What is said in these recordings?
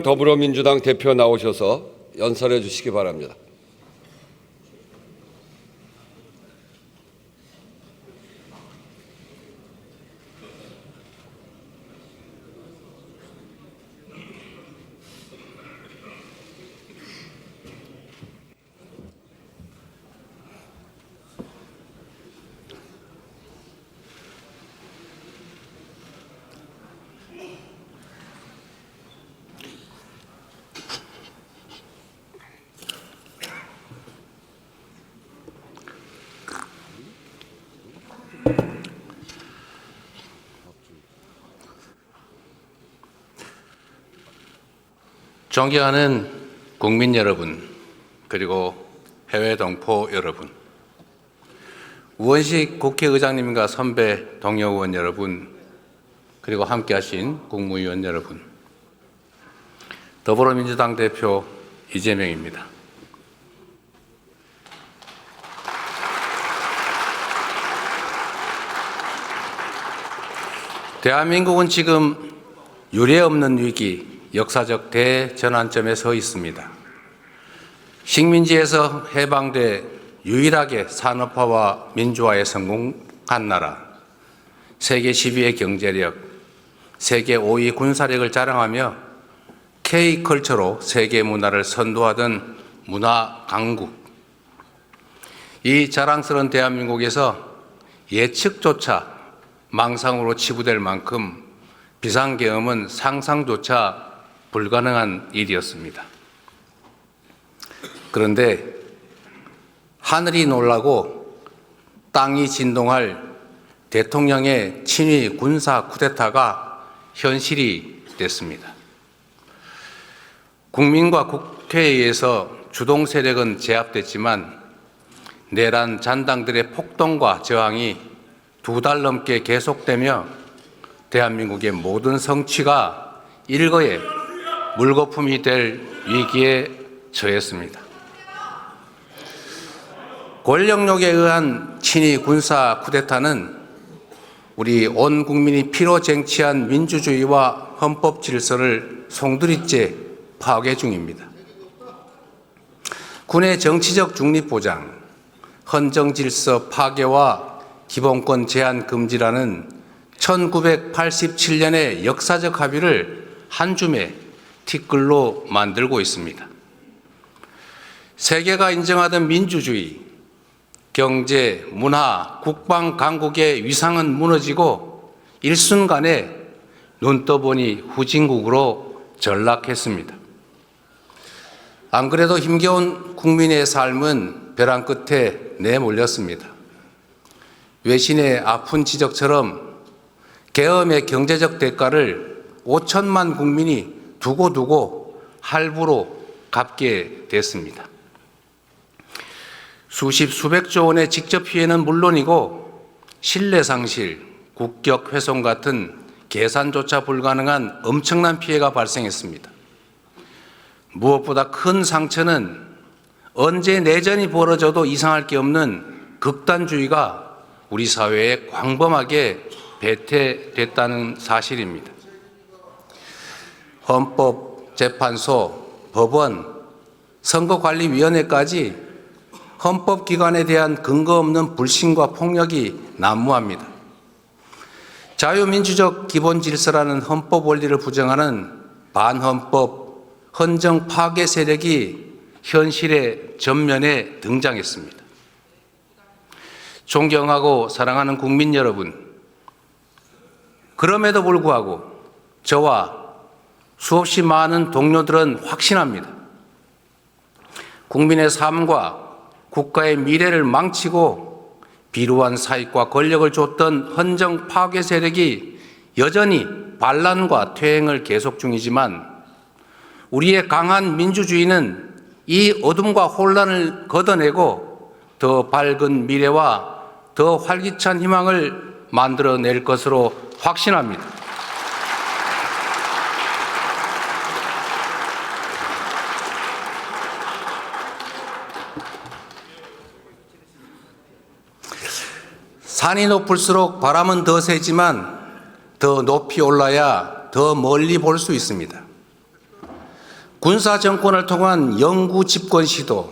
더불어민주당 대표 나오셔서 연설해 주시기 바랍니다. 존경하는 국민 여러분, 그리고 해외 동포 여러분, 우원식 국회의장님과 선배 동료 의원 여러분, 그리고 함께하신 국무위원 여러분, 더불어민주당 대표 이재명입니다. 대한민국은 지금 유례없는 위기, 역사적 대전환점에 서 있습니다. 식민지에서 해방돼 유일하게 산업화와 민주화에 성공한 나라, 세계 10위의 경제력, 세계 5위 군사력을 자랑하며 K컬처로 세계 문화를 선도하던 문화 강국. 이 자랑스러운 대한민국에서 예측조차 망상으로 치부될 만큼 비상계엄은 상상조차 불가능한 일이었습니다. 그런데 하늘이 놀라고 땅이 진동할 대통령의 친위 군사 쿠데타가 현실이 됐습니다. 국민과 국회에 의해서 주동 세력은 제압됐지만 내란 잔당들의 폭동과 저항이 2달 넘게 계속되며 대한민국의 모든 성취가 일거에 물거품이 될 위기에 처했습니다. 권력욕에 의한 친위 군사 쿠데타는 우리 온 국민이 피로 쟁취한 민주주의와 헌법 질서를 송두리째 파괴 중입니다. 군의 정치적 중립 보장, 헌정 질서 파괴와 기본권 제한 금지라는 1987년의 역사적 합의를 한 줌의 티끌로 만들고 있습니다. 세계가 인정하던 민주주의, 경제, 문화, 국방 강국의 위상은 무너지고 일순간에 눈 떠보니 후진국으로 전락했습니다. 안 그래도 힘겨운 국민의 삶은 벼랑 끝에 내몰렸습니다. 외신의 아픈 지적처럼 계엄의 경제적 대가를 5천만 국민이 두고두고 할부로 갚게 됐습니다. 수십 수백조 원의 직접 피해는 물론이고 신뢰 상실, 국격 훼손 같은 계산조차 불가능한 엄청난 피해가 발생했습니다. 무엇보다 큰 상처는 언제 내전이 벌어져도 이상할 게 없는 극단주의가 우리 사회에 광범하게 배태됐다는 사실입니다. 헌법재판소, 법원, 선거관리위원회까지 헌법기관에 대한 근거 없는 불신과 폭력이 난무합니다. 자유민주적 기본질서라는 헌법 원리를 부정하는 반헌법, 헌정 파괴 세력이 현실의 전면에 등장했습니다. 존경하고 사랑하는 국민 여러분, 그럼에도 불구하고 저와 수없이 많은 동료들은 확신합니다. 국민의 삶과 국가의 미래를 망치고 비루한 사익과 권력을 줬던 헌정 파괴 세력이 여전히 반란과 퇴행을 계속 중이지만 우리의 강한 민주주의는 이 어둠과 혼란을 걷어내고 더 밝은 미래와 더 활기찬 희망을 만들어낼 것으로 확신합니다. 산이 높을수록 바람은 더 세지만 더 높이 올라야 더 멀리 볼 수 있습니다. 군사 정권을 통한 영구 집권 시도,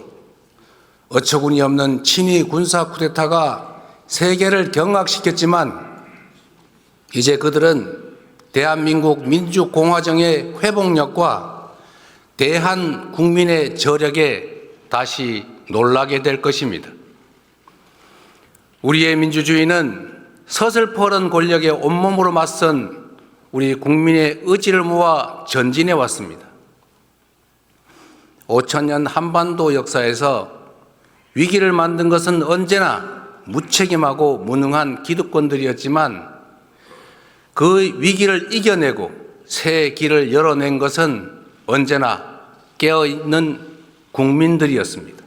어처구니 없는 친위 군사 쿠데타가 세계를 경악시켰지만 이제 그들은 대한민국 민주공화정의 회복력과 대한 국민의 저력에 다시 놀라게 될 것입니다. 우리의 민주주의는 서슬퍼런 권력에 온몸으로 맞선 우리 국민의 의지를 모아 전진해 왔습니다. 5,000년 한반도 역사에서 위기를 만든 것은 언제나 무책임하고 무능한 기득권들이었지만 그 위기를 이겨내고 새 길을 열어낸 것은 언제나 깨어있는 국민들이었습니다.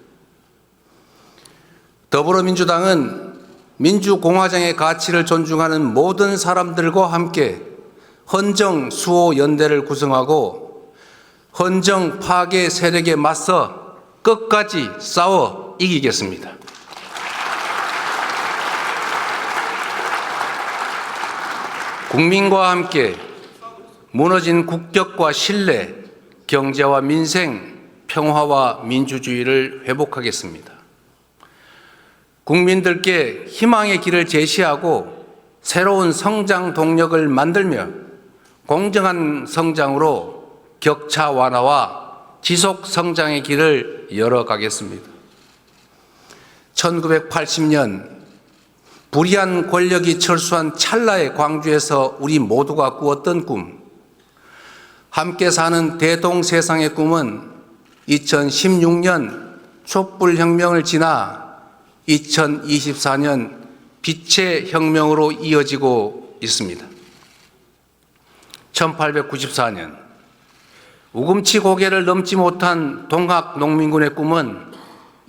더불어민주당은 민주공화정의 가치를 존중하는 모든 사람들과 함께 헌정 수호 연대를 구성하고 헌정 파괴 세력에 맞서 끝까지 싸워 이기겠습니다. 국민과 함께 무너진 국격과 신뢰, 경제와 민생, 평화와 민주주의를 회복하겠습니다. 국민들께 희망의 길을 제시하고 새로운 성장 동력을 만들며 공정한 성장으로 격차 완화와 지속 성장의 길을 열어가겠습니다. 1980년 불의한 권력이 철수한 찰나의 광주에서 우리 모두가 꾸었던 꿈, 함께 사는 대동세상의 꿈은 2016년 촛불혁명을 지나 2024년 빛의 혁명으로 이어지고 있습니다. 1894년 우금치 고개를 넘지 못한 동학농민군의 꿈은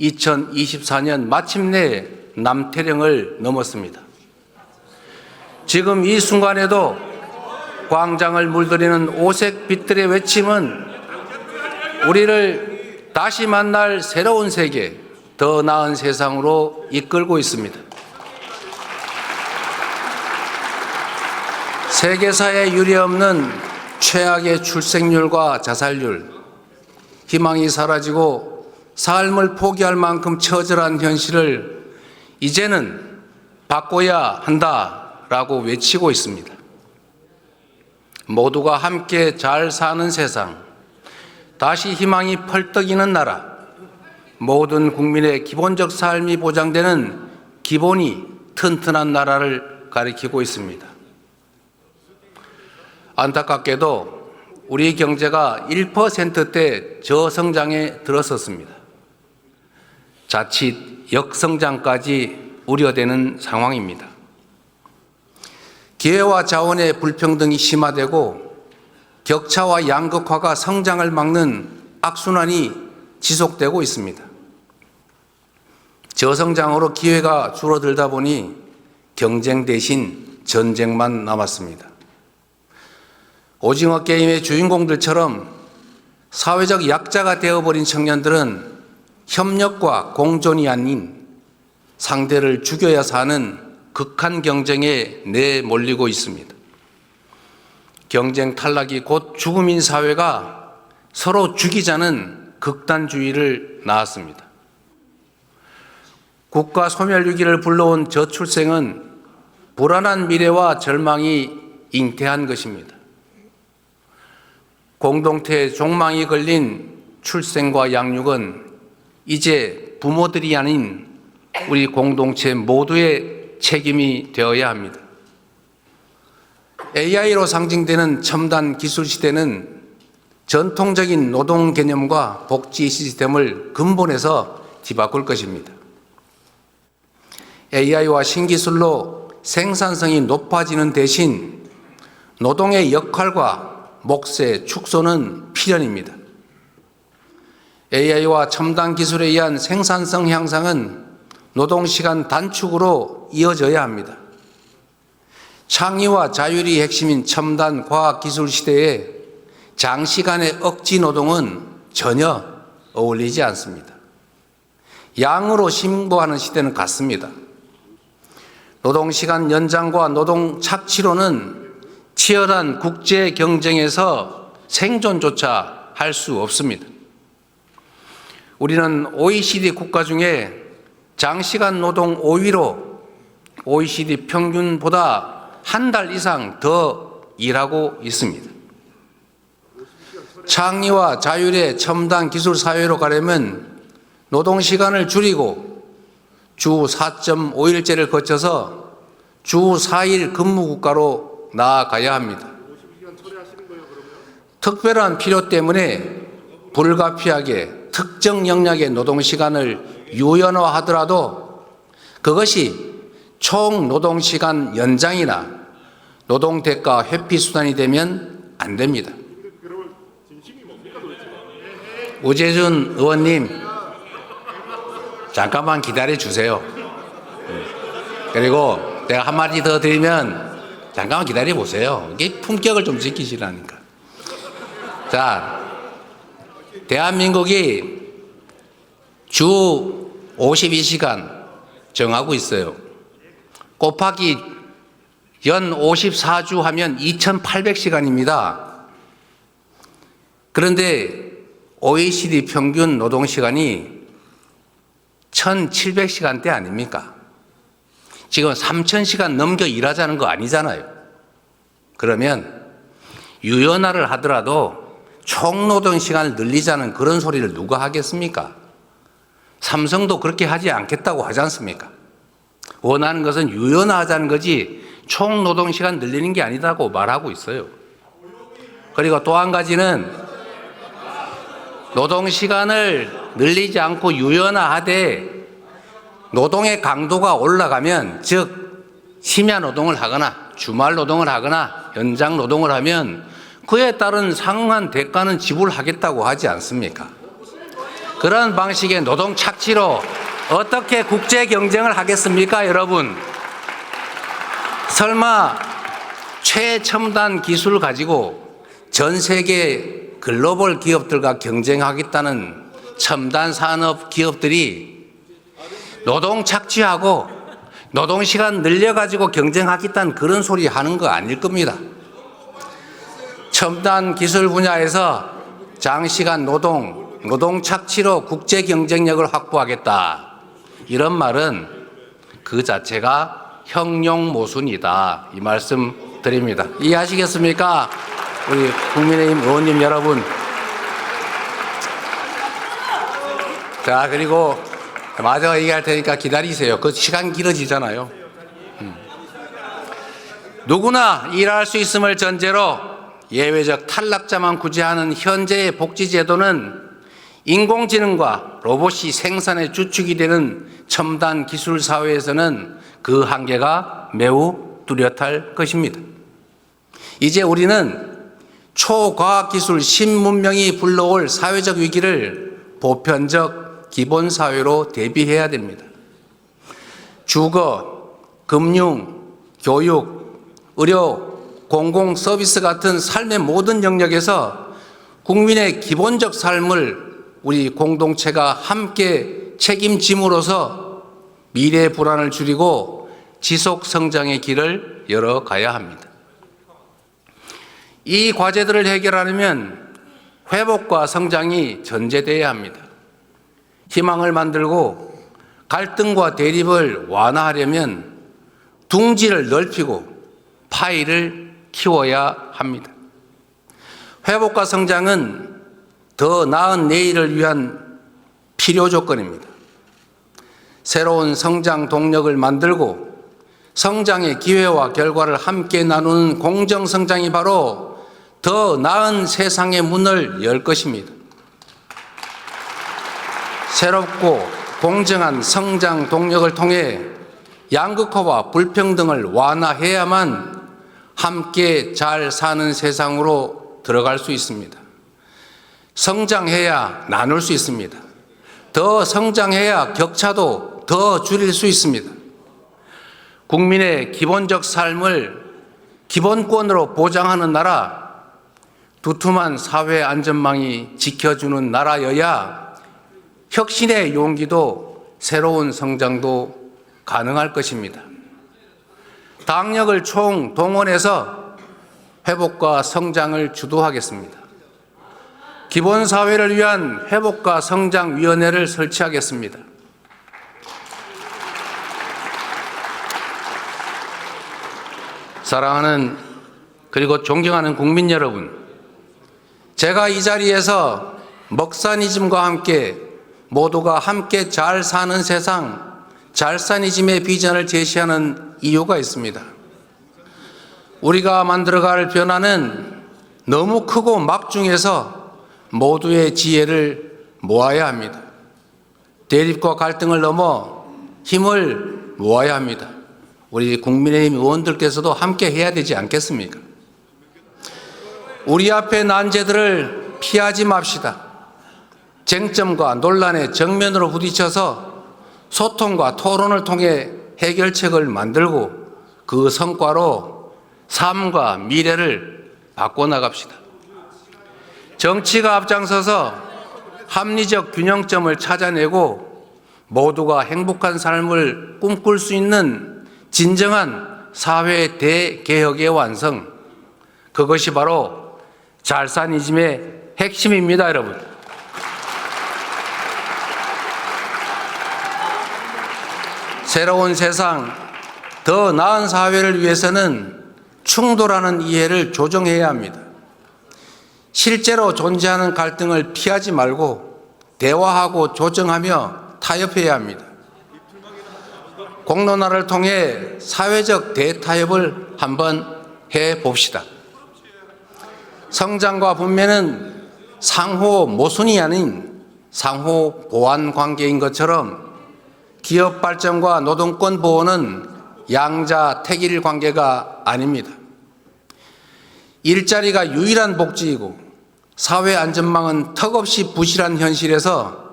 2024년 마침내 남태령을 넘었습니다. 지금 이 순간에도 광장을 물들이는 오색 빛들의 외침은 우리를 다시 만날 새로운 세계, 더 나은 세상으로 이끌고 있습니다. 세계사에 유례없는 최악의 출생률과 자살률, 희망이 사라지고 삶을 포기할 만큼 처절한 현실을 이제는 바꿔야 한다라고 외치고 있습니다. 모두가 함께 잘 사는 세상, 다시 희망이 펄떡이는 나라, 모든 국민의 기본적 삶이 보장되는 기본이 튼튼한 나라를 가리키고 있습니다. 안타깝게도 우리 경제가 1%대 저성장에 들어섰습니다. 자칫 역성장까지 우려되는 상황입니다. 기회와 자원의 불평등이 심화되고 격차와 양극화가 성장을 막는 악순환이 지속되고 있습니다. 저성장으로 기회가 줄어들다 보니 경쟁 대신 전쟁만 남았습니다. 오징어 게임의 주인공들처럼 사회적 약자가 되어버린 청년들은 협력과 공존이 아닌 상대를 죽여야 사는 극한 경쟁에 내몰리고 있습니다. 경쟁 탈락이 곧 죽음인 사회가 서로 죽이자는 극단주의를 낳았습니다. 국가 소멸 위기를 불러온 저출생은 불안한 미래와 절망이 잉태한 것입니다. 공동체의 종망이 걸린 출생과 양육은 이제 부모들이 아닌 우리 공동체 모두의 책임이 되어야 합니다. AI로 상징되는 첨단 기술 시대는 전통적인 노동 개념과 복지 시스템을 근본에서 뒤바꿀 것입니다. AI와 신기술로 생산성이 높아지는 대신 노동의 역할과 몫의 축소는 필연입니다. AI와 첨단 기술에 의한 생산성 향상은 노동시간 단축으로 이어져야 합니다. 창의와 자율이 핵심인 첨단 과학기술 시대에 장시간의 억지 노동은 전혀 어울리지 않습니다. 양으로 신고하는 시대는 같습니다. 노동시간 연장과 노동 착취로는 치열한 국제 경쟁에서 생존조차 할 수 없습니다. 우리는 OECD 국가 중에 장시간 노동 5위로 OECD 평균보다 한 달 이상 더 일하고 있습니다. 창의와 자율의 첨단 기술 사회로 가려면 노동 시간을 줄이고 주 4.5일제를 거쳐서 주 4일 근무 국가로 나아가야 합니다. 특별한 필요 때문에 불가피하게 특정 영역의 노동 시간을 유연화하더라도 그것이 총 노동 시간 연장이나 노동 대가 회피 수단이 되면 안 됩니다. 우재준 의원님, 잠깐만 기다려 주세요. 그리고 내가 한마디 더 드리면 잠깐만 기다려 보세요. 이게 품격을 좀 지키시라니까. 자, 대한민국이 주 52시간 정하고 있어요. 곱하기 연 54주 하면 2,800시간입니다. 그런데 OECD 평균 노동시간이 1,700시간대 아닙니까? 지금 3,000시간 넘겨 일하자는 거 아니잖아요. 그러면 유연화를 하더라도 총노동 시간을 늘리자는 그런 소리를 누가 하겠습니까? 삼성도 그렇게 하지 않겠다고 하지 않습니까? 원하는 것은 유연화하자는 거지 총노동 시간 늘리는 게 아니다고 말하고 있어요. 그리고 또 한 가지는 노동 시간을 늘리지 않고 유연화하되 노동의 강도가 올라가면, 즉 심야 노동을 하거나 주말 노동을 하거나 연장 노동을 하면 그에 따른 상응한 대가는 지불하겠다고 하지 않습니까? 그런 방식의 노동 착취로 어떻게 국제 경쟁을 하겠습니까, 여러분? 설마 최첨단 기술을 가지고 전 세계 글로벌 기업들과 경쟁하겠다는 첨단 산업 기업들이 노동 착취하고 노동 시간 늘려가지고 경쟁하겠다는 그런 소리 하는 거 아닐 겁니다. 첨단 기술 분야에서 장시간 노동 착취로 국제 경쟁력을 확보하겠다. 이런 말은 그 자체가 형용모순이다. 이 말씀 드립니다. 이해하시겠습니까? 우리 국민의힘 의원님 여러분. 자, 그리고 마저 얘기할 테니까 기다리세요. 그 시간 길어지잖아요. 누구나 일할 수 있음을 전제로 예외적 탈락자만 구제하는 현재의 복지제도는 인공지능과 로봇이 생산의 주축이 되는 첨단 기술 사회에서는 그 한계가 매우 뚜렷할 것입니다. 이제 우리는 초과학기술 신문명이 불러올 사회적 위기를 보편적 기본사회로 대비해야 됩니다. 주거, 금융, 교육, 의료, 공공서비스 같은 삶의 모든 영역에서 국민의 기본적 삶을 우리 공동체가 함께 책임짐으로써 미래의 불안을 줄이고 지속 성장의 길을 열어가야 합니다. 이 과제들을 해결하려면 회복과 성장이 전제되어야 합니다. 희망을 만들고 갈등과 대립을 완화하려면 둥지를 넓히고 파이를 키워야 합니다. 회복과 성장은 더 나은 내일을 위한 필요 조건입니다. 새로운 성장 동력을 만들고 성장의 기회와 결과를 함께 나누는 공정성장이 바로 더 나은 세상의 문을 열 것입니다. 새롭고 공정한 성장 동력을 통해 양극화와 불평등을 완화해야만 함께 잘 사는 세상으로 들어갈 수 있습니다. 성장해야 나눌 수 있습니다. 더 성장해야 격차도 더 줄일 수 있습니다. 국민의 기본적 삶을 기본권으로 보장하는 나라, 두툼한 사회 안전망이 지켜주는 나라여야 혁신의 용기도 새로운 성장도 가능할 것입니다. 당력을 총동원해서 회복과 성장을 주도하겠습니다. 기본사회를 위한 회복과 성장위원회를 설치하겠습니다. 사랑하는 그리고 존경하는 국민 여러분, 제가 이 자리에서 먹사니즘과 함께 모두가 함께 잘 사는 세상, 잘사니즘의 비전을 제시하는 이유가 있습니다. 우리가 만들어갈 변화는 너무 크고 막중해서 모두의 지혜를 모아야 합니다. 대립과 갈등을 넘어 힘을 모아야 합니다. 우리 국민의힘 의원들께서도 함께 해야 되지 않겠습니까? 우리 앞에 난제들을 피하지 맙시다. 쟁점과 논란의 정면으로 부딪혀서 소통과 토론을 통해 해결책을 만들고 그 성과로 삶과 미래를 바꿔나갑시다. 정치가 앞장서서 합리적 균형점을 찾아내고 모두가 행복한 삶을 꿈꿀 수 있는 진정한 사회 대개혁의 완성, 그것이 바로 잘사니즘의 핵심입니다, 여러분. 새로운 세상, 더 나은 사회를 위해서는 충돌하는 이해를 조정해야 합니다. 실제로 존재하는 갈등을 피하지 말고 대화하고 조정하며 타협해야 합니다. 공론화를 통해 사회적 대타협을 한번 해봅시다. 성장과 분배는 상호 모순이 아닌 상호 보완 관계인 것처럼 기업 발전과 노동권 보호는 양자택일 관계가 아닙니다. 일자리가 유일한 복지이고 사회 안전망은 턱없이 부실한 현실에서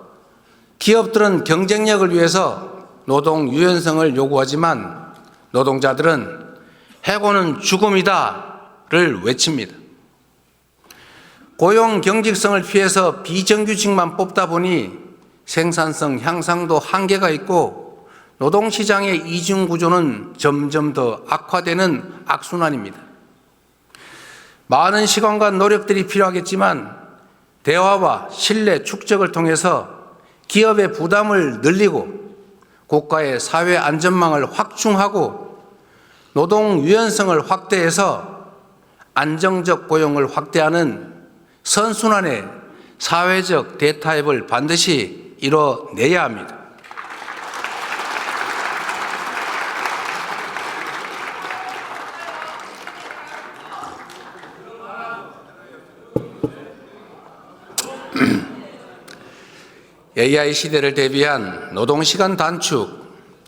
기업들은 경쟁력을 위해서 노동 유연성을 요구하지만 노동자들은 해고는 죽음이다를 외칩니다. 고용 경직성을 피해서 비정규직만 뽑다 보니 생산성 향상도 한계가 있고 노동시장의 이중구조는 점점 더 악화되는 악순환입니다. 많은 시간과 노력들이 필요하겠지만 대화와 신뢰 축적을 통해서 기업의 부담을 늘리고 국가의 사회 안전망을 확충하고 노동 유연성을 확대해서 안정적 고용을 확대하는 선순환의 사회적 대타협을 반드시 이뤄내야 합니다. AI 시대를 대비한 노동시간 단축,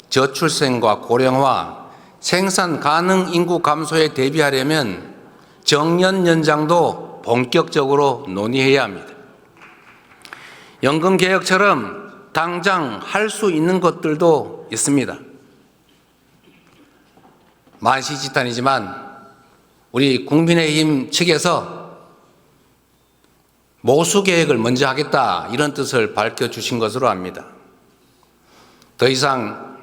저출생과 고령화, 생산 가능 인구 감소에 대비하려면 정년 연장도 본격적으로 논의해야 합니다. 연금 개혁처럼 당장 할 수 있는 것들도 있습니다. 만시지탄이지만 우리 국민의힘 측에서 모수 계획을 먼저 하겠다 이런 뜻을 밝혀주신 것으로 압니다. 더 이상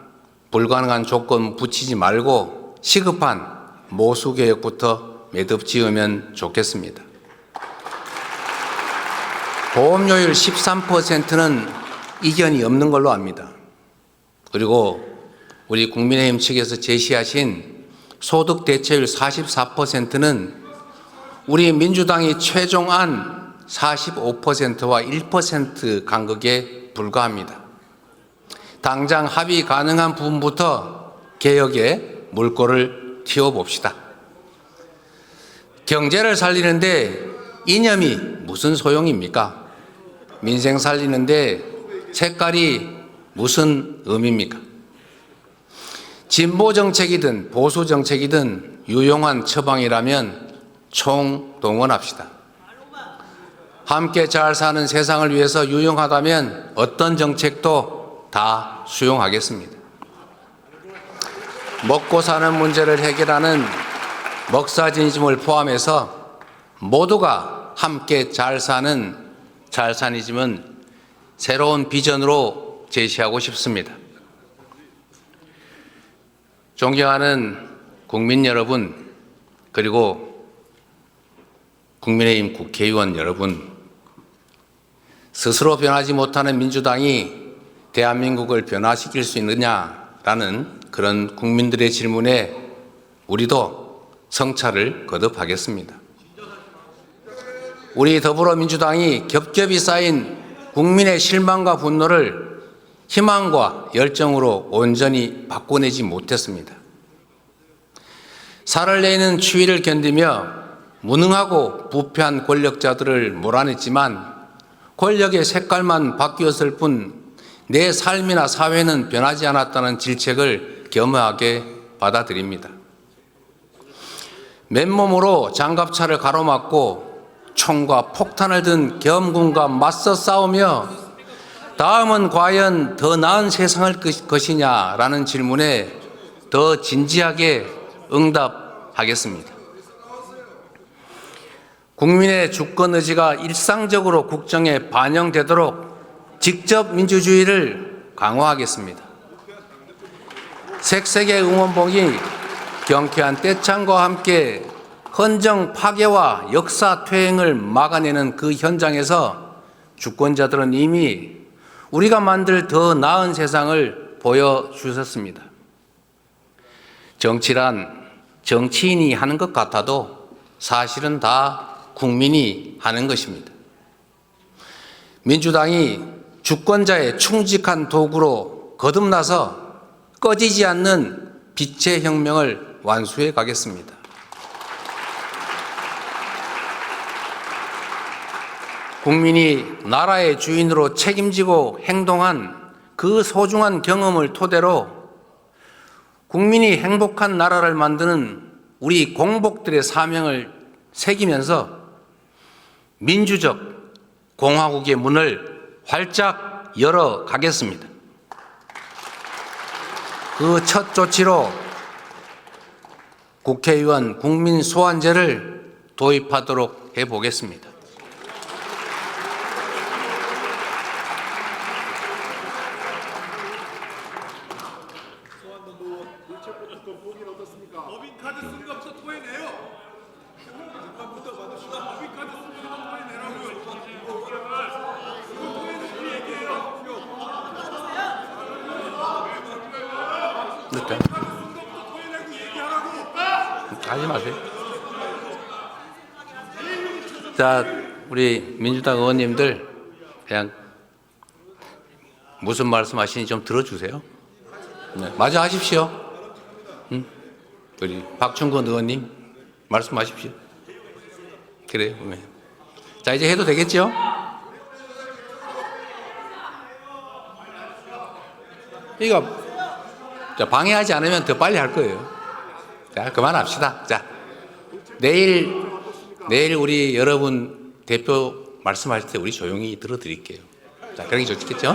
불가능한 조건 붙이지 말고 시급한 모수 계획부터 매듭 지으면 좋겠습니다. 보험료율 13%는 이견이 없는 걸로 압니다. 그리고 우리 국민의힘 측에서 제시하신 소득 대체율 44%는 우리 민주당이 최종안 45%와 1% 간극에 불과합니다. 당장 합의 가능한 부분부터 개혁에 물꼬를 틔워봅시다. 경제를 살리는데 이념이 무슨 소용입니까? 민생 살리는데 색깔이 무슨 의미입니까? 진보 정책이든 보수 정책이든 유용한 처방이라면 총동원합시다. 함께 잘 사는 세상을 위해서 유용하다면 어떤 정책도 다 수용하겠습니다. 먹고 사는 문제를 해결하는 먹사니즘을 포함해서 모두가 함께 잘 사는 잘사니즘은 새로운 비전으로 제시하고 싶습니다. 존경하는 국민 여러분, 그리고 국민의힘 국회의원 여러분, 스스로 변하지 못하는 민주당이 대한민국을 변화시킬 수 있느냐라는 그런 국민들의 질문에 우리도 성찰을 거듭하겠습니다. 우리 더불어민주당이 겹겹이 쌓인 국민의 실망과 분노를 희망과 열정으로 온전히 바꿔내지 못했습니다. 살을 내는 추위를 견디며 무능하고 부패한 권력자들을 몰아냈지만 권력의 색깔만 바뀌었을 뿐 내 삶이나 사회는 변하지 않았다는 질책을 겸허하게 받아들입니다. 맨몸으로 장갑차를 가로막고 총과 폭탄을 든 겸군과 맞서 싸우며 다음은 과연 더 나은 세상을 것이냐라는 질문에 더 진지하게 응답하겠습니다. 국민의 주권 의지가 일상적으로 국정에 반영되도록 직접 민주주의를 강화하겠습니다. 색색의 응원봉이 경쾌한 떼창과 함께 헌정 파괴와 역사 퇴행을 막아내는 그 현장에서 주권자들은 이미 우리가 만들 더 나은 세상을 보여주셨습니다. 정치란 정치인이 하는 것 같아도 사실은 다 국민이 하는 것입니다. 민주당이 주권자의 충직한 도구로 거듭나서 꺼지지 않는 빛의 혁명을 완수해 가겠습니다. 국민이 나라의 주인으로 책임지고 행동한 그 소중한 경험을 토대로 국민이 행복한 나라를 만드는 우리 공복들의 사명을 새기면서 민주적 공화국의 문을 활짝 열어 가겠습니다. 그 첫 조치로 국회의원 국민 소환제를 도입하도록 해보겠습니다. 법인카드 쓰는 거 없어 토해내요. 잠깐부터 받읍시다. 법인카드 쓰는 거 토해내라고요. 토해내고 얘기해요. 일단 토해내고 얘기하라고. 하지 마세요. 자, 우리 민주당 의원님들 그냥 무슨 말씀하시는지 좀 들어주세요. 네, 마저 하십시오. 우리 박충건 의원님 말씀하십시오. 그래요. 네. 자, 이제 해도 되겠죠? 이거 자, 방해하지 않으면 더 빨리 할 거예요. 자, 그만합시다. 자, 내일 우리 여러분 대표 말씀하실 때 우리 조용히 들어드릴게요. 자, 그러기 좋겠죠?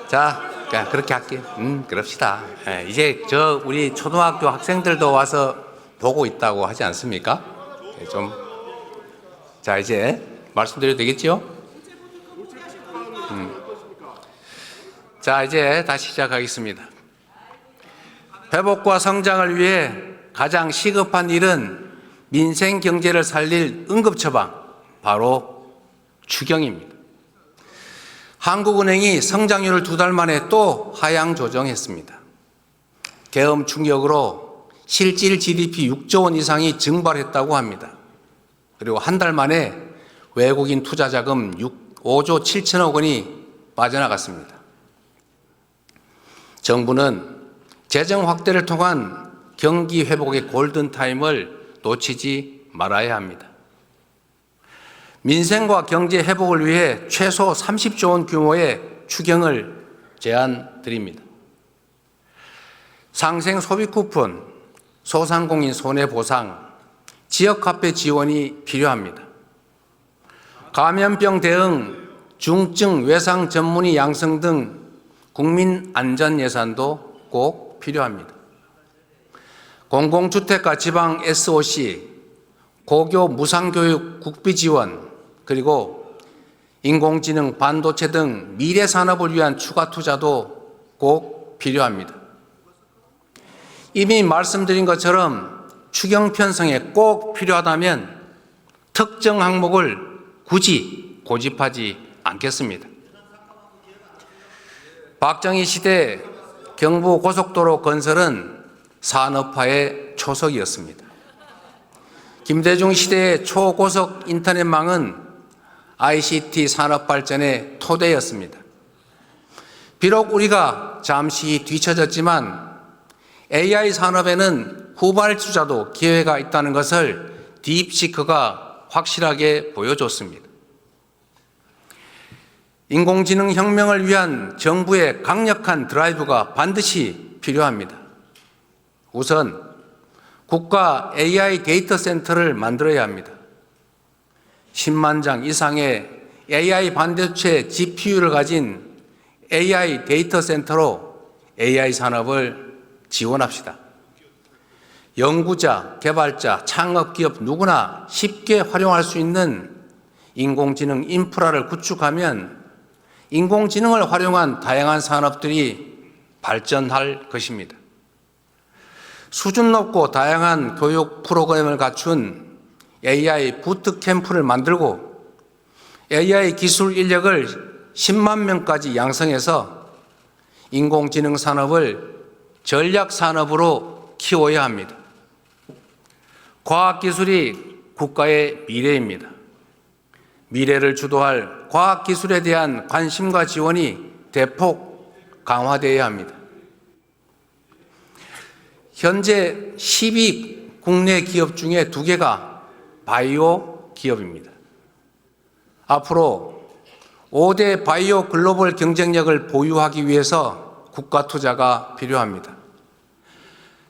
자, 그냥 그렇게 할게요. 그럽시다. 예, 이제 우리 초등학교 학생들도 와서 보고 있다고 하지 않습니까? 예, 자, 이제 말씀드려도 되겠죠? 자, 이제 다시 시작하겠습니다. 회복과 성장을 위해 가장 시급한 일은 민생 경제를 살릴 응급처방, 바로 추경입니다. 한국은행이 성장률을 2달 만에 또 하향 조정했습니다. 계엄 충격으로 실질 GDP 6조 원 이상이 증발했다고 합니다. 그리고 한 달 만에 외국인 투자 자금 5조 7천억 원이 빠져나갔습니다. 정부는 재정 확대를 통한 경기 회복의 골든타임을 놓치지 말아야 합니다. 민생과 경제 회복을 위해 최소 30조 원 규모의 추경을 제안드립니다. 상생 소비 쿠폰, 소상공인 손해보상, 지역화폐 지원이 필요합니다. 감염병 대응, 중증 외상 전문의 양성 등 국민 안전 예산도 꼭 필요합니다. 공공주택과 지방 SOC, 고교 무상교육 국비 지원, 그리고 인공지능, 반도체 등 미래 산업을 위한 추가 투자도 꼭 필요합니다. 이미 말씀드린 것처럼 추경 편성에 꼭 필요하다면 특정 항목을 굳이 고집하지 않겠습니다. 박정희 시대 경부고속도로 건설은 산업화의 초석이었습니다. 김대중 시대의 초고속 인터넷망은 ICT 산업 발전의 토대였습니다. 비록 우리가 잠시 뒤처졌지만 AI 산업에는 후발주자도 기회가 있다는 것을 딥시크가 확실하게 보여줬습니다. 인공지능 혁명을 위한 정부의 강력한 드라이브가 반드시 필요합니다. 우선 국가 AI 데이터 센터를 만들어야 합니다. 10만 장 이상의 AI 반도체 GPU를 가진 AI 데이터 센터로 AI 산업을 지원합시다. 연구자, 개발자, 창업기업 누구나 쉽게 활용할 수 있는 인공지능 인프라를 구축하면 인공지능을 활용한 다양한 산업들이 발전할 것입니다. 수준 높고 다양한 교육 프로그램을 갖춘 AI 부트캠프를 만들고 AI 기술 인력을 10만 명까지 양성해서 인공지능 산업을 전략 산업으로 키워야 합니다. 과학기술이 국가의 미래입니다. 미래를 주도할 과학기술에 대한 관심과 지원이 대폭 강화되어야 합니다. 현재 10위 국내 기업 중에 2개가 바이오 기업입니다. 앞으로 5대 바이오 글로벌 경쟁력을 보유하기 위해서 국가 투자가 필요합니다.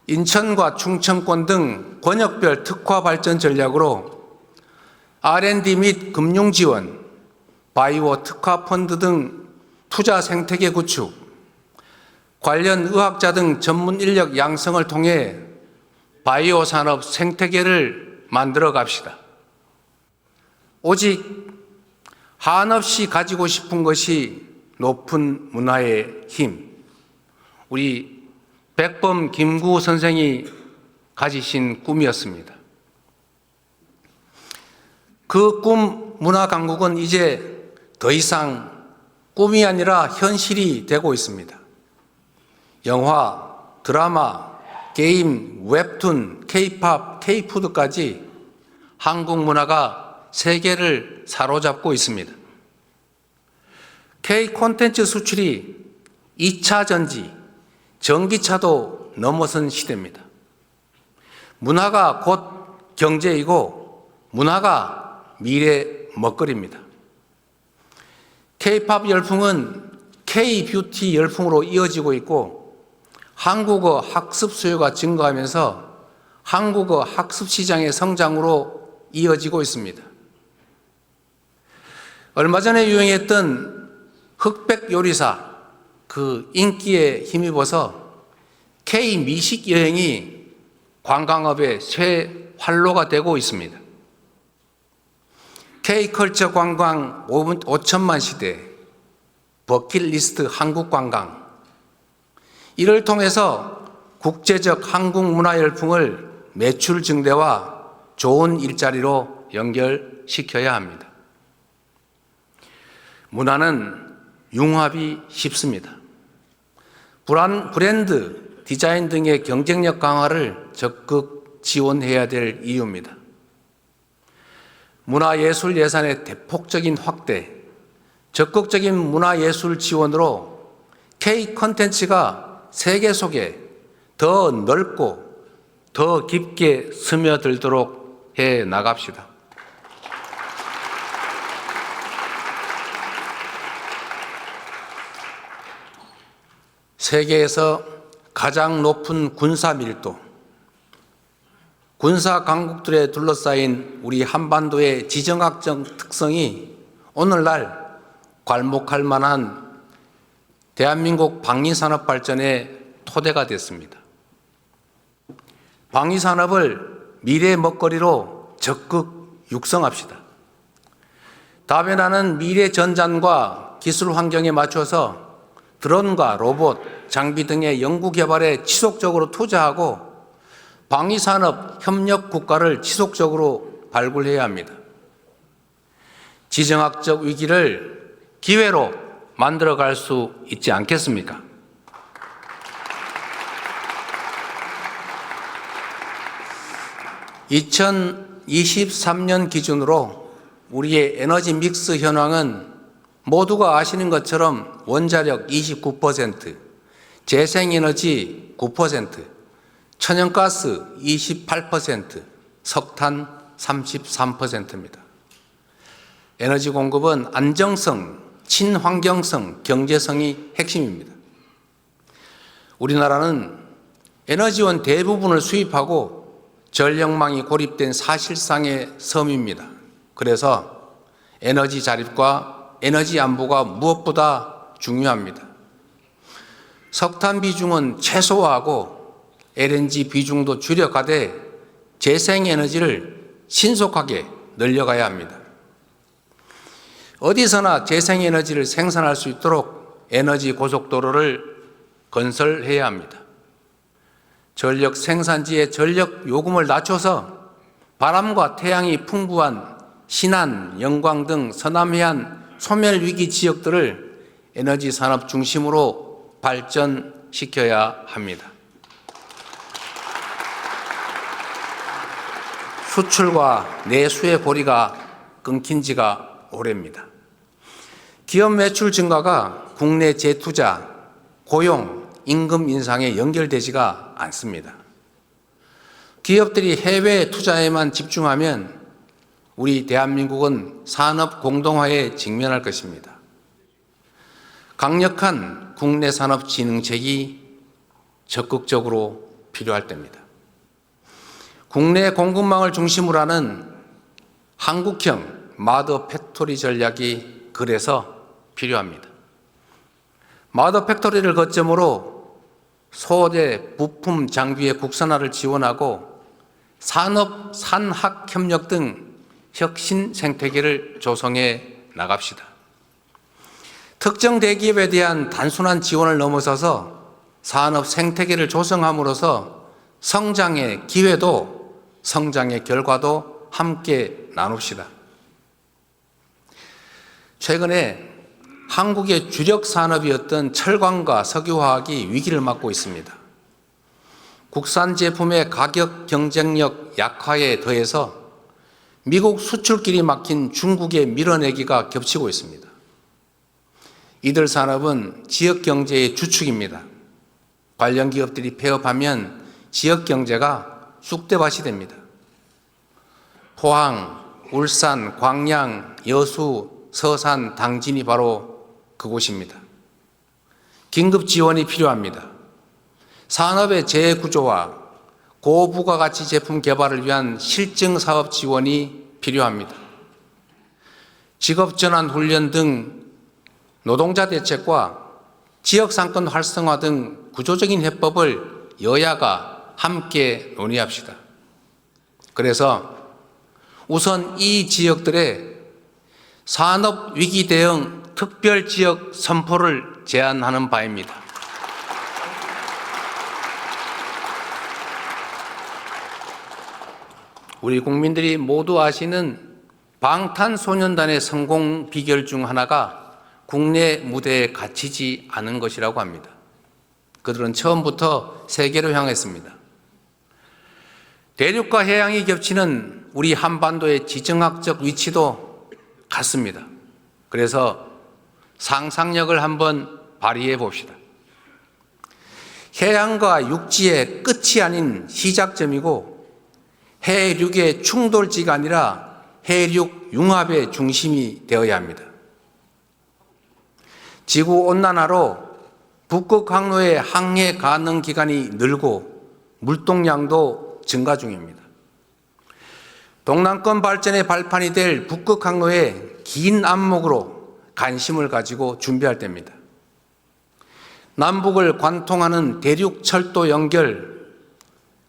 인천과 충청권 등 권역별 특화 발전 전략으로 R&D 및 금융 지원, 바이오 특화 펀드 등 투자 생태계 구축, 관련 의학자 등 전문 인력 양성을 통해 바이오 산업 생태계를 만들어 갑시다. 오직 한없이 가지고 싶은 것이 높은 문화의 힘. 우리 백범 김구 선생이 가지신 꿈이었습니다. 그 꿈 문화 강국은 이제 더 이상 꿈이 아니라 현실이 되고 있습니다. 영화, 드라마, 게임, 웹툰, K-팝, K-푸드까지 한국 문화가 세계를 사로잡고 있습니다. K-콘텐츠 수출이 2차 전지, 전기차도 넘어선 시대입니다. 문화가 곧 경제이고 문화가 미래 먹거리입니다. K-팝 열풍은 K-뷰티 열풍으로 이어지고 있고 한국어 학습 수요가 증가하면서 한국어 학습 시장의 성장으로 이어지고 있습니다. 얼마 전에 유행했던 흑백 요리사 그 인기에 힘입어서 K 미식 여행이 관광업의 새 활로가 되고 있습니다. K 컬처 관광 5천만 시대, 버킷리스트 한국 관광, 이를 통해서 국제적 한국 문화 열풍을 매출 증대와 좋은 일자리로 연결시켜야 합니다. 문화는 융합이 쉽습니다. 브랜드, 디자인 등의 경쟁력 강화를 적극 지원해야 될 이유입니다. 문화예술 예산의 대폭적인 확대, 적극적인 문화예술 지원으로 K 콘텐츠가 세계 속에 더 넓고 더 깊게 스며들도록 해 나갑시다. 세계에서 가장 높은 군사 밀도, 군사 강국들에 둘러싸인 우리 한반도의 지정학적 특성이 오늘날 괄목할 만한 대한민국 방위산업 발전의 토대가 됐습니다. 방위산업을 미래 먹거리로 적극 육성합시다. 다변하는 미래 전장과 기술 환경에 맞춰서 드론과 로봇, 장비 등의 연구 개발에 지속적으로 투자하고 방위산업 협력 국가를 지속적으로 발굴해야 합니다. 지정학적 위기를 기회로 만들어갈 수 있지 않겠습니까? (2023년) 기준으로 우리의 에너지 믹스 현황은 모두가 아시는 것처럼 원자력 29%, 재생에너지 9%, 천연가스 28%, 석탄 33%입니다. 에너지 공급은 안정성, 친환경성, 경제성이 핵심입니다. 우리나라는 에너지원 대부분을 수입하고 전력망이 고립된 사실상의 섬입니다. 그래서 에너지 자립과 에너지 안보가 무엇보다 중요합니다. 석탄 비중은 최소화하고 LNG 비중도 줄여가되 재생에너지를 신속하게 늘려가야 합니다. 어디서나 재생에너지를 생산할 수 있도록 에너지 고속도로를 건설해야 합니다. 전력 생산지의 전력 요금을 낮춰서 바람과 태양이 풍부한 신안, 영광 등 서남해안 소멸위기 지역들을 에너지 산업 중심으로 발전시켜야 합니다. 수출과 내수의 고리가 끊긴 지가 오래입니다. 기업 매출 증가가 국내 재투자, 고용, 임금 인상에 연결되지가 않습니다. 기업들이 해외 투자에만 집중하면 우리 대한민국은 산업 공동화에 직면할 것입니다. 강력한 국내 산업 진흥책이 적극적으로 필요할 때입니다. 국내 공급망을 중심으로 하는 한국형 마더 팩토리 전략이 그래서 필요합니다. 마더 팩토리를 거점으로 소재, 부품, 장비의 국산화를 지원하고 산업, 산학 협력 등 혁신 생태계를 조성해 나갑시다. 특정 대기업에 대한 단순한 지원을 넘어서서 산업 생태계를 조성함으로써 성장의 기회도 성장의 결과도 함께 나눕시다. 최근에 한국의 주력 산업이었던 철강과 석유화학이 위기를 맞고 있습니다. 국산 제품의 가격 경쟁력 약화에 더해서 미국 수출길이 막힌 중국의 밀어내기가 겹치고 있습니다. 이들 산업은 지역 경제의 주축입니다. 관련 기업들이 폐업하면 지역 경제가 쑥대밭이 됩니다. 포항, 울산, 광양, 여수, 서산, 당진이 바로 그곳입니다. 긴급 지원이 필요합니다. 산업의 재구조와 고부가가치 제품 개발을 위한 실증 사업 지원이 필요합니다. 직업전환 훈련 등 노동자 대책과 지역상권 활성화 등 구조적인 해법을 여야가 함께 논의합시다. 그래서 우선 이 지역들의 산업위기 대응 특별지역 선포를 제안하는 바입니다. 우리 국민들이 모두 아시는 방탄소년단의 성공 비결 중 하나가 국내 무대에 갇히지 않은 것이라고 합니다. 그들은 처음부터 세계로 향했습니다. 대륙과 해양이 겹치는 우리 한반도의 지정학적 위치도 같습니다. 그래서 상상력을 한번 발휘해 봅시다. 해양과 육지의 끝이 아닌 시작점이고 해륙의 충돌지가 아니라 해륙 융합의 중심이 되어야 합니다. 지구온난화로 북극 항로의 항해 가능 기간이 늘고 물동량도 증가 중입니다. 동남권 발전의 발판이 될 북극 항로의 긴 안목으로 관심을 가지고 준비할 때입니다. 남북을 관통하는 대륙 철도 연결,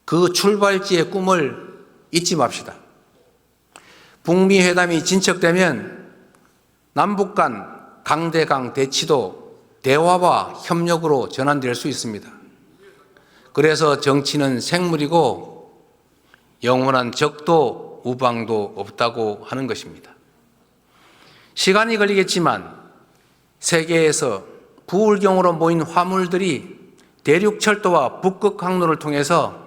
그 출발지의 꿈을 잊지 맙시다. 북미 회담이 진척되면 남북 간 강대강 대치도 대화와 협력으로 전환될 수 있습니다. 그래서 정치는 생물이고 영원한 적도 우방도 없다고 하는 것입니다. 시간이 걸리겠지만 세계에서 부울경으로 모인 화물들이 대륙철도와 북극 항로를 통해서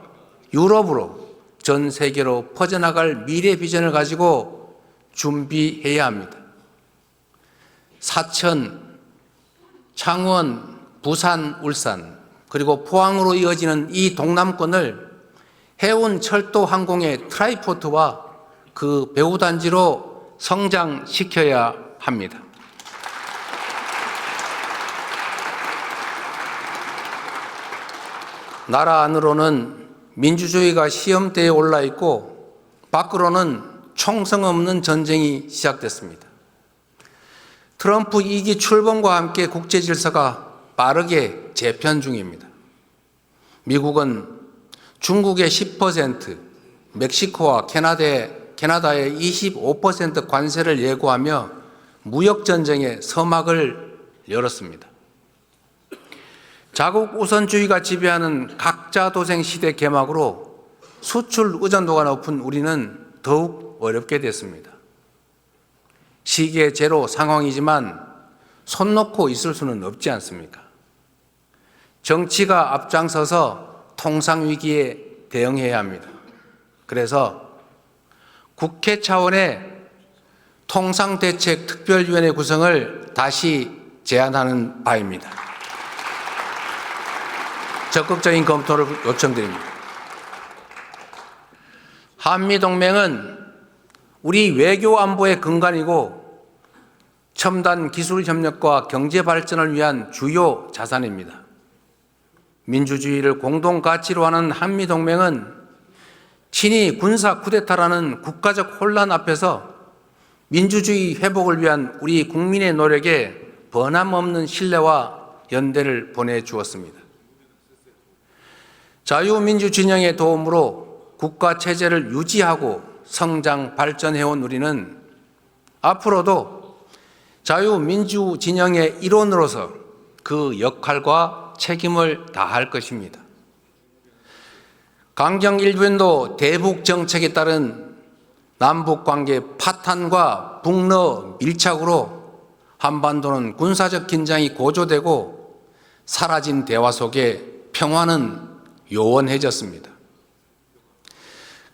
유럽으로 전 세계로 퍼져나갈 미래 비전을 가지고 준비해야 합니다. 사천, 창원, 부산, 울산 그리고 포항으로 이어지는 이 동남권을 해운 철도 항공의 트라이포트와 그 배후단지로 성장시켜야 합니다. 나라 안으로는 민주주의가 시험대에 올라 있고 밖으로는 총성 없는 전쟁이 시작됐습니다. 트럼프 2기 출범과 함께 국제 질서가 빠르게 재편 중입니다. 미국은 중국의 10%, 멕시코와 캐나다의 25% 관세를 예고하며 무역전쟁의 서막을 열었습니다. 자국 우선주의가 지배하는 각자 도생 시대 개막으로 수출 의존도가 높은 우리는 더욱 어렵게 됐습니다. 시계 제로 상황이지만 손 놓고 있을 수는 없지 않습니까? 정치가 앞장서서 통상위기에 대응해야 합니다. 그래서 국회 차원의 통상대책특별위원회 구성을 다시 제안하는 바입니다. 적극적인 검토를 요청드립니다. 한미동맹은 우리 외교 안보의 근간이고 첨단 기술 협력과 경제 발전을 위한 주요 자산입니다. 민주주의를 공동 가치로 하는 한미동맹은 친위 군사 쿠데타라는 국가적 혼란 앞에서 민주주의 회복을 위한 우리 국민의 노력에 변함없는 신뢰와 연대를 보내주었습니다. 자유민주 진영의 도움으로 국가 체제를 유지하고 성장 발전해온 우리는 앞으로도 자유민주 진영의 일원으로서 그 역할과 책임을 다할 것입니다. 강경 일변도 대북 정책에 따른 남북 관계 파탄과 북러 밀착으로 한반도는 군사적 긴장이 고조되고 사라진 대화 속에 평화는 요원해졌습니다.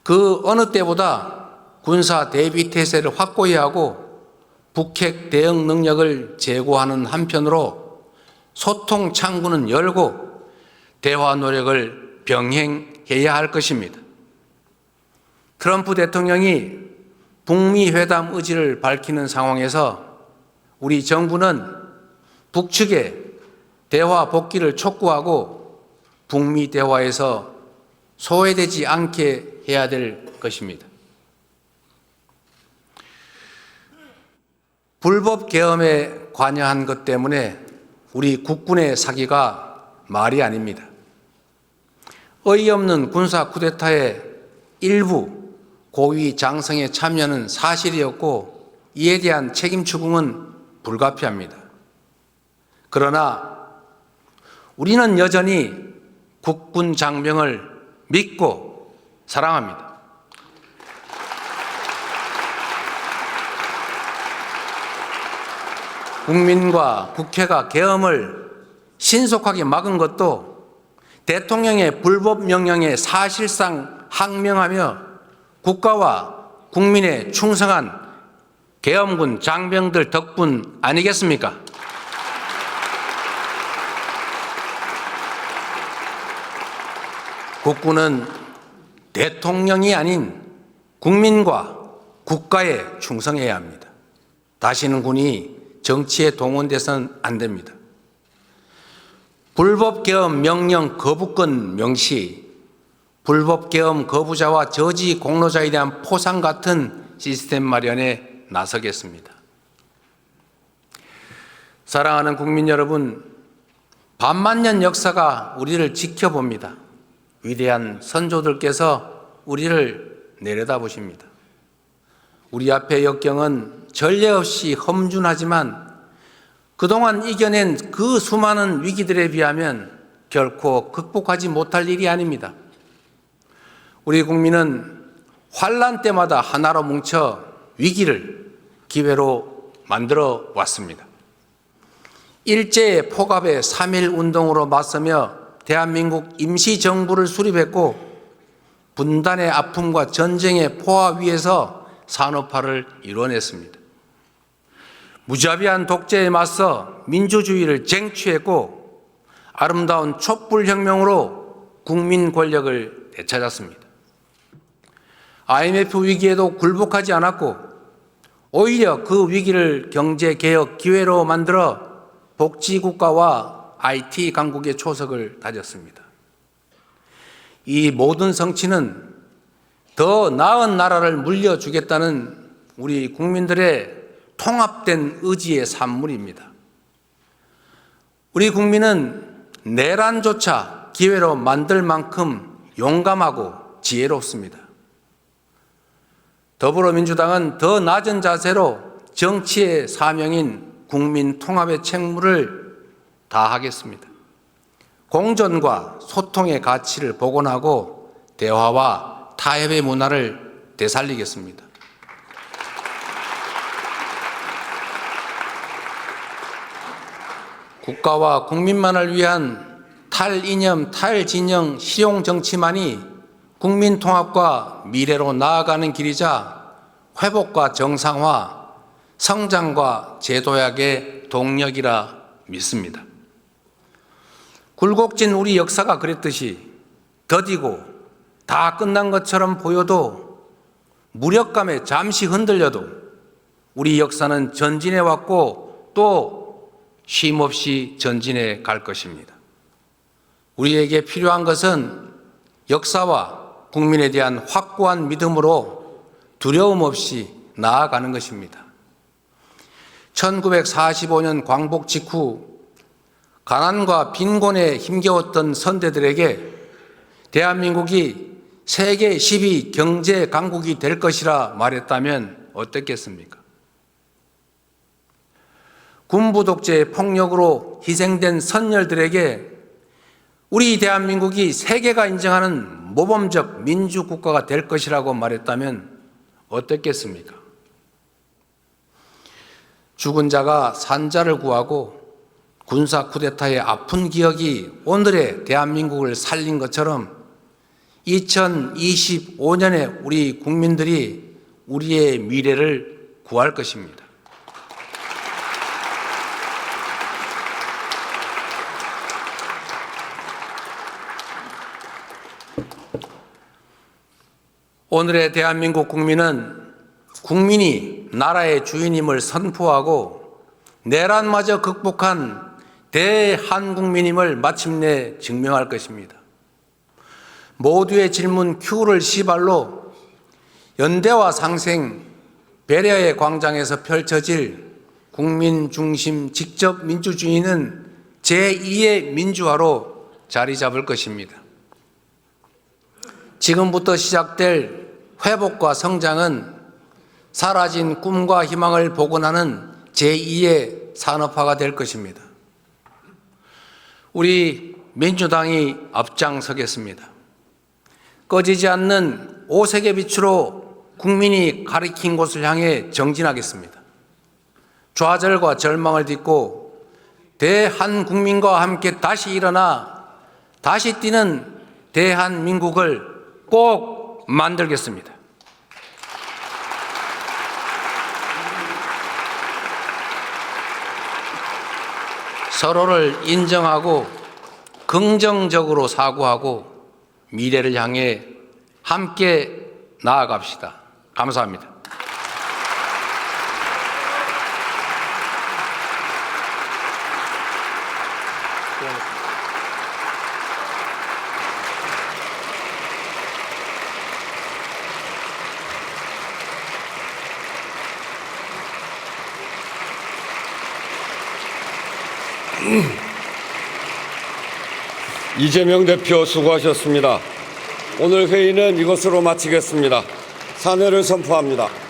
그 어느 때보다 군사 대비 태세를 확고히 하고 북핵 대응 능력을 제고하는 한편으로 소통 창구는 열고 대화 노력을 병행해야 할 것입니다. 트럼프 대통령이 북미 회담 의지를 밝히는 상황에서 우리 정부는 북측에 대화 복귀를 촉구하고 북미 대화에서 소외되지 않게 해야 될 것입니다. 불법 계엄에 관여한 것 때문에 우리 국군의 사기가 말이 아닙니다. 어이없는 군사 쿠데타의 일부 고위 장성의 참여는 사실이었고 이에 대한 책임 추궁은 불가피합니다. 그러나 우리는 여전히 국군 장병을 믿고 사랑합니다. 국민과 국회가 계엄을 신속하게 막은 것도 대통령의 불법 명령에 사실상 항명하며 국가와 국민에 충성한 계엄군 장병들 덕분 아니겠습니까? 국군은 대통령이 아닌 국민과 국가에 충성해야 합니다. 다시는 군이 정치에 동원돼서는 안 됩니다. 불법 계엄 명령 거부권 명시, 불법 계엄 거부자와 저지 공로자에 대한 포상 같은 시스템 마련에 나서겠습니다. 사랑하는 국민 여러분, 반만년 역사가 우리를 지켜봅니다. 위대한 선조들께서 우리를 내려다보십니다. 우리 앞의 역경은 전례 없이 험준하지만 그동안 이겨낸 그 수많은 위기들에 비하면 결코 극복하지 못할 일이 아닙니다. 우리 국민은 환난 때마다 하나로 뭉쳐 위기를 기회로 만들어 왔습니다. 일제의 포갑의 3.1 운동으로 맞서며 대한민국 임시정부를 수립했고 분단의 아픔과 전쟁의 포화 위에서 산업화를 이뤄냈습니다. 무자비한 독재에 맞서 민주주의를 쟁취했고 아름다운 촛불혁명으로 국민 권력을 되찾았습니다. IMF 위기에도 굴복하지 않았고 오히려 그 위기를 경제개혁 기회로 만들어 복지국가와 IT 강국의 초석을 다졌습니다. 이 모든 성취는 더 나은 나라를 물려주겠다는 우리 국민들의 통합된 의지의 산물입니다. 우리 국민은 내란조차 기회로 만들 만큼 용감하고 지혜롭습니다. 더불어민주당은 더 낮은 자세로 정치의 사명인 국민 통합의 책무를 다하겠습니다. 공존과 소통의 가치를 복원하고 대화와 타협의 문화를 되살리겠습니다. 국가와 국민만을 위한 탈이념, 탈진영, 실용 정치만이 국민 통합과 미래로 나아가는 길이자 회복과 정상화, 성장과 재도약의 동력이라 믿습니다. 굴곡진 우리 역사가 그랬듯이 더디고 다 끝난 것처럼 보여도 무력감에 잠시 흔들려도 우리 역사는 전진해 왔고 또 쉼없이 전진해 갈 것입니다. 우리에게 필요한 것은 역사와 국민에 대한 확고한 믿음으로 두려움 없이 나아가는 것입니다. 1945년 광복 직후 가난과 빈곤에 힘겨웠던 선대들에게 대한민국이 세계 10위 경제 강국이 될 것이라 말했다면 어땠겠습니까? 군부 독재의 폭력으로 희생된 선열들에게 우리 대한민국이 세계가 인정하는 모범적 민주국가가 될 것이라고 말했다면 어땠겠습니까? 죽은 자가 산자를 구하고 군사 쿠데타의 아픈 기억이 오늘의 대한민국을 살린 것처럼 2025년에 우리 국민들이 우리의 미래를 구할 것입니다. 오늘의 대한민국 국민은 국민이 나라의 주인임을 선포하고 내란마저 극복한 대한국민임을 마침내 증명할 것입니다. 모두의 질문 Q를 시발로 연대와 상생, 배려의 광장에서 펼쳐질 국민 중심 직접 민주주의는 제2의 민주화로 자리 잡을 것입니다. 지금부터 시작될 회복과 성장은 사라진 꿈과 희망을 복원하는 제2의 산업화가 될 것입니다. 우리 민주당이 앞장서겠습니다. 꺼지지 않는 오색의 빛으로 국민이 가리킨 곳을 향해 정진하겠습니다. 좌절과 절망을 딛고 대한국민과 함께 다시 일어나 다시 뛰는 대한민국을 꼭 만들겠습니다. 서로를 인정하고 긍정적으로 사고하고 미래를 향해 함께 나아갑시다. 감사합니다. 이재명 대표 수고하셨습니다. 오늘 회의는 이것으로 마치겠습니다. 사퇴를 선포합니다.